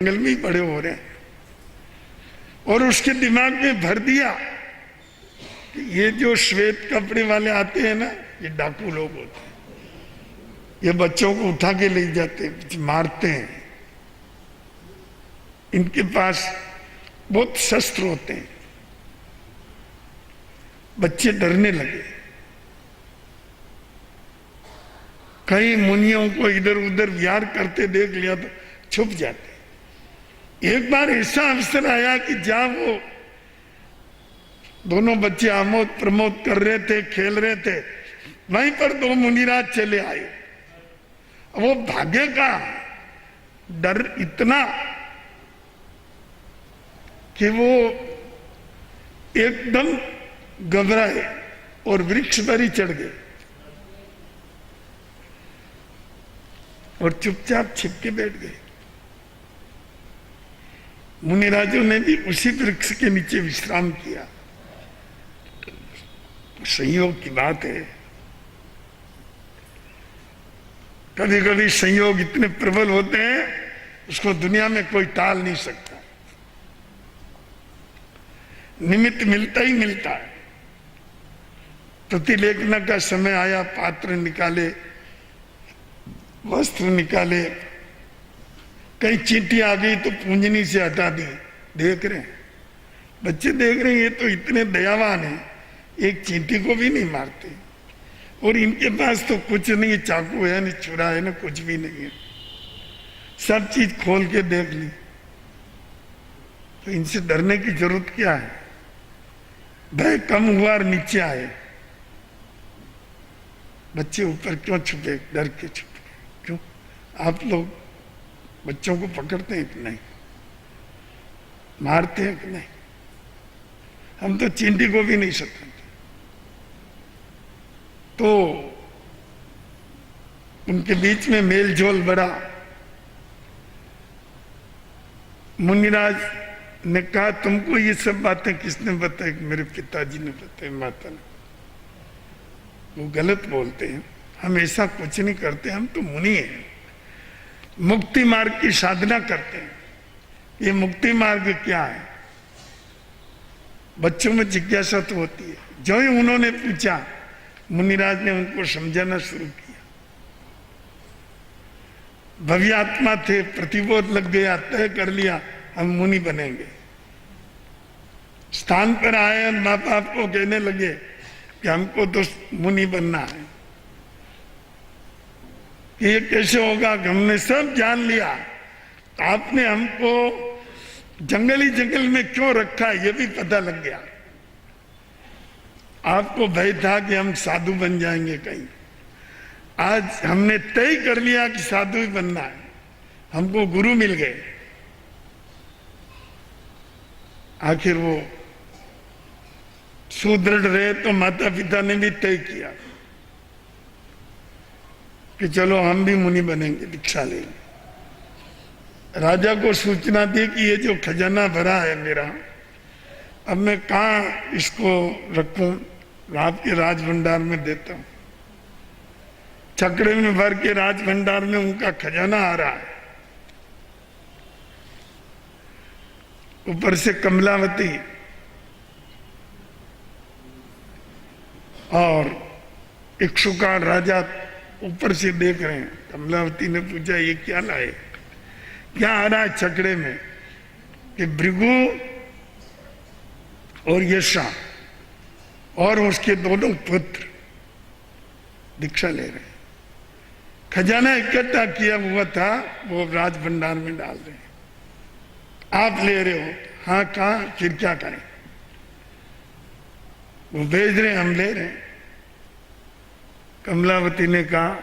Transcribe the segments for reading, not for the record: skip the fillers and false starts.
जंगल में ही बड़े हो रहे हैं और उसके दिमाग में भर दिया कि ये जो श्वेत कपड़े वाले आते हैं ना, ये डाकू लोग होते हैं, ये बच्चों को उठा के ले जाते हैं, मारते हैं, इनके पास बहुत शस्त्र होते हैं। बच्चे डरने लगे। कई मुनियों को इधर उधर विहार करते देख लिया तो छुप जाते। एक बार ऐसा अवसर आया कि जहां वो दोनों बच्चे आमोद प्रमोद कर रहे थे, खेल रहे थे, वहीं पर दो मुनिराज चले आए। वो भागे का डर इतना कि वो एकदम घबराए और वृक्ष पर ही चढ़ गए और चुपचाप छिप के बैठ गए। मुनिराजों ने भी उसी वृक्ष के नीचे विश्राम किया। संयोग की बात है, कभी कभी संयोग इतने प्रबल होते हैं उसको दुनिया में कोई टाल नहीं सकता। निमित्त मिलता ही मिलता है। प्रतिलेखना का समय आया, पात्र निकाले, वस्त्र निकाले, कहीं चींटी आ गई तो पूंजनी से हटा दी। देख रहे हैं बच्चे, देख रहे हैं ये तो इतने दयावान हैं, एक चींटी को भी नहीं मारते। और इनके पास तो कुछ नहीं है, चाकू है, नहीं छुरा है, ना कुछ भी नहीं है, सब चीज खोल के देख ली। तो इनसे डरने की जरूरत क्या है? भय कम हुआ और नीचे आए। बच्चे ऊपर क्यों छुपे? डर के छुपे। क्यों? आप लोग बच्चों को पकड़ते हैं कि नहीं? मारते हैं कि नहीं? हम तो चींटी को भी नहीं सताते। तो उनके बीच में मेल जोल बढ़ा। मुनिराज ने कहा, तुमको ये सब बातें किसने बताई? मेरे पिताजी ने बताई, माता ने। वो गलत बोलते हैं, हम ऐसा कुछ नहीं करते, हम तो मुनि हैं, मुक्ति मार्ग की साधना करते हैं। ये मुक्ति मार्ग क्या है? बच्चों में जिज्ञासा तो होती है। जो ही उन्होंने पूछा, मुनिराज ने उनको समझाना शुरू किया। भव्य आत्मा थे, प्रतिबोध लग गया, तय कर लिया हम मुनि बनेंगे। स्थान पर आए और माँ बाप को कहने लगे कि हमको तो मुनि बनना है। कि ये कैसे होगा? कि हमने सब जान लिया, आपने हमको जंगल में क्यों रखा है ये भी पता लग गया। आपको भय था कि हम साधु बन जाएंगे कहीं। आज हमने तय कर लिया कि साधु ही बनना है, हमको गुरु मिल गए। आखिर वो सुदृढ़ रहे तो माता पिता ने भी तय किया कि चलो हम भी मुनि बनेंगे, दीक्षा लेंगे। राजा को सूचना दी कि ये जो खजाना भरा है मेरा, अब मैं कहाँ इसको रखूं? आपके राज भंडार में देता हूं। छकड़े में भर के राज भंडार में उनका खजाना आ रहा है। ऊपर से कमलावती और इक्ष्वाकु राजा ऊपर से देख रहे हैं। कमलावती ने पूछा, ये क्या लाए? क्या आ रहा है छकड़े में? कि भृगु और यशा और उसके दोनों पुत्र दीक्षा ले रहे हैं। खजाना इकट्ठा किया हुआ था, वो राज भंडार में डाल रहे हैं। आप ले रहे हो? हाँ। कहां? फिर क्या करें? वो भेज रहे, हम ले रहे हैं। कमलावती ने कहा,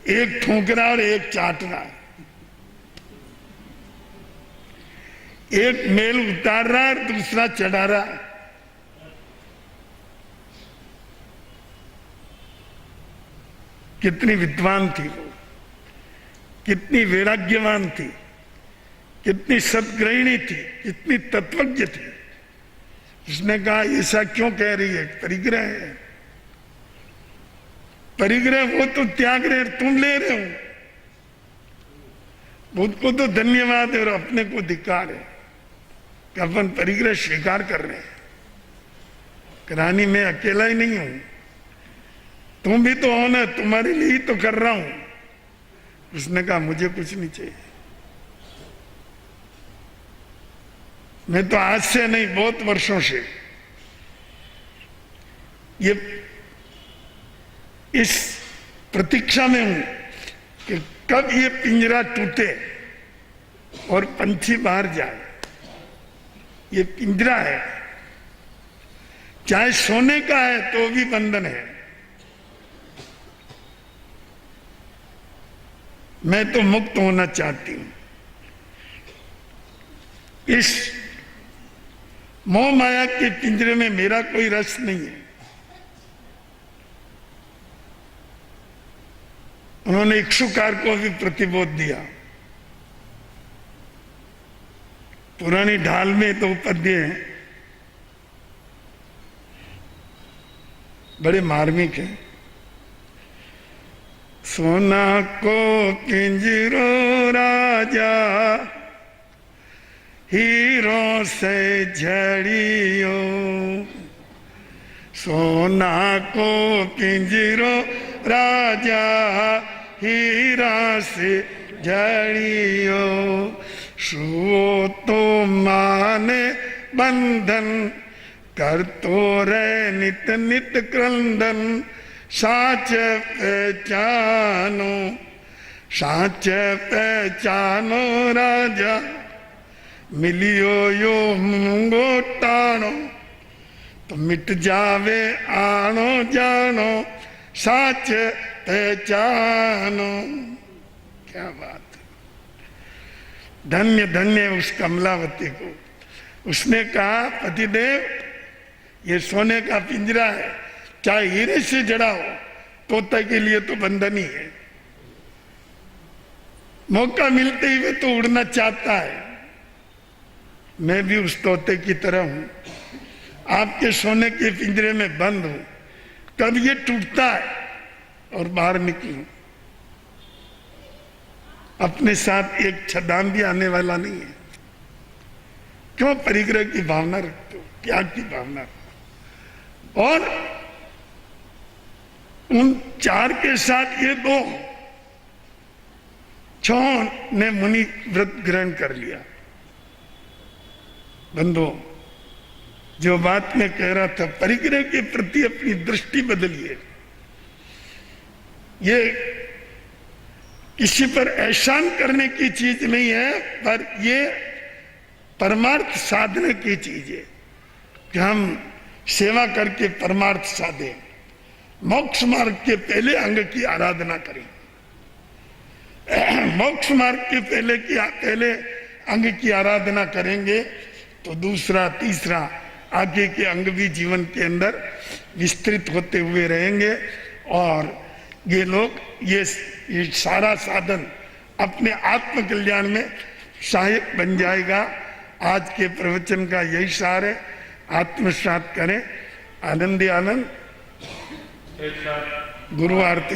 एक ठोकरा और एक चाटरा, एक मेल उतार रहा है और दूसरा चढ़ा रहा है। कितनी विद्वान थी वो, कितनी वैराग्यवान थी, कितनी सद्ग्रहिणी थी, कितनी तत्वज्ञ थी। उसने कहा, ऐसा क्यों कह रही है? परिग्रह है। परिग्रह वो तो त्याग रहे, तुम ले रहे हो। खुद को तो धन्यवाद है और अपने को धिक्कार है कि अपन परिग्रह स्वीकार कर रहे हैं। रानी मैं अकेला ही नहीं हूं, तुम भी तो हो ना, तुम्हारे लिए ही तो कर रहा हूं। उसने कहा मुझे कुछ नहीं चाहिए, मैं तो आज से नहीं बहुत वर्षों से ये इस प्रतीक्षा में हूं कि कब ये पिंजरा टूटे और पंछी बाहर जाए। ये पिंजरा है, चाहे सोने का है तो भी बंधन है। मैं तो मुक्त होना चाहती हूं। इस मोह माया के पिंजरे में मेरा कोई रस नहीं है। उन्होंने इक्षुकार को भी प्रतिबोध दिया। पुरानी ढाल में तो पद्य हैं, बड़े मार्मिक हैं। सोना को पिंजरो राजा, हीरों से झड़ियो। सोना को पिंजरो राजा, हीरा से झड़ियो। सुओ तो माने बंधन, कर तो रे नित नित क्रंदन। साच पहचानो, साच पहचानो राजा, मिलियो यो मूंगो टाणो। तो मिट जावे आनो जानो, साच पहचानो। क्या बात, धन्य धन्य उस कमलावती को। उसने कहा पतिदेव ये सोने का पिंजरा है, चाहे हीरे से जड़ा हो, तोते के लिए तो बंधन ही है। मौका मिलते ही वे तो उड़ना चाहता है। मैं भी उस तोते की तरह हूं, आपके सोने के पिंजरे में बंद हूं। कब ये टूटता है और बाहर निकलूं। अपने साथ एक छदाम भी आने वाला नहीं है। क्यों परिग्रह की भावना रखते हो, त्याग की भावना। और उन चार के साथ ये दो छह ने मुनि व्रत ग्रहण कर लिया। बंधो, जो बात मैं कह रहा था, परिग्रह के प्रति अपनी दृष्टि बदलिए। ये किसी पर एहसान करने की चीज नहीं है, पर ये परमार्थ साधने की चीज है कि हम सेवा करके परमार्थ साधे। मोक्ष मार्ग के पहले अंग की आराधना करें। मोक्ष मार्ग के पहले अंग की आराधना करेंगे तो दूसरा तीसरा आगे के अंग भी जीवन के अंदर विस्तृत होते हुए रहेंगे। और ये लोग ये सारा साधन अपने आत्म कल्याण में सहायक बन जाएगा। आज के प्रवचन का यही सार है। आत्मसात करें। आनंद आनंद गुरु आरती।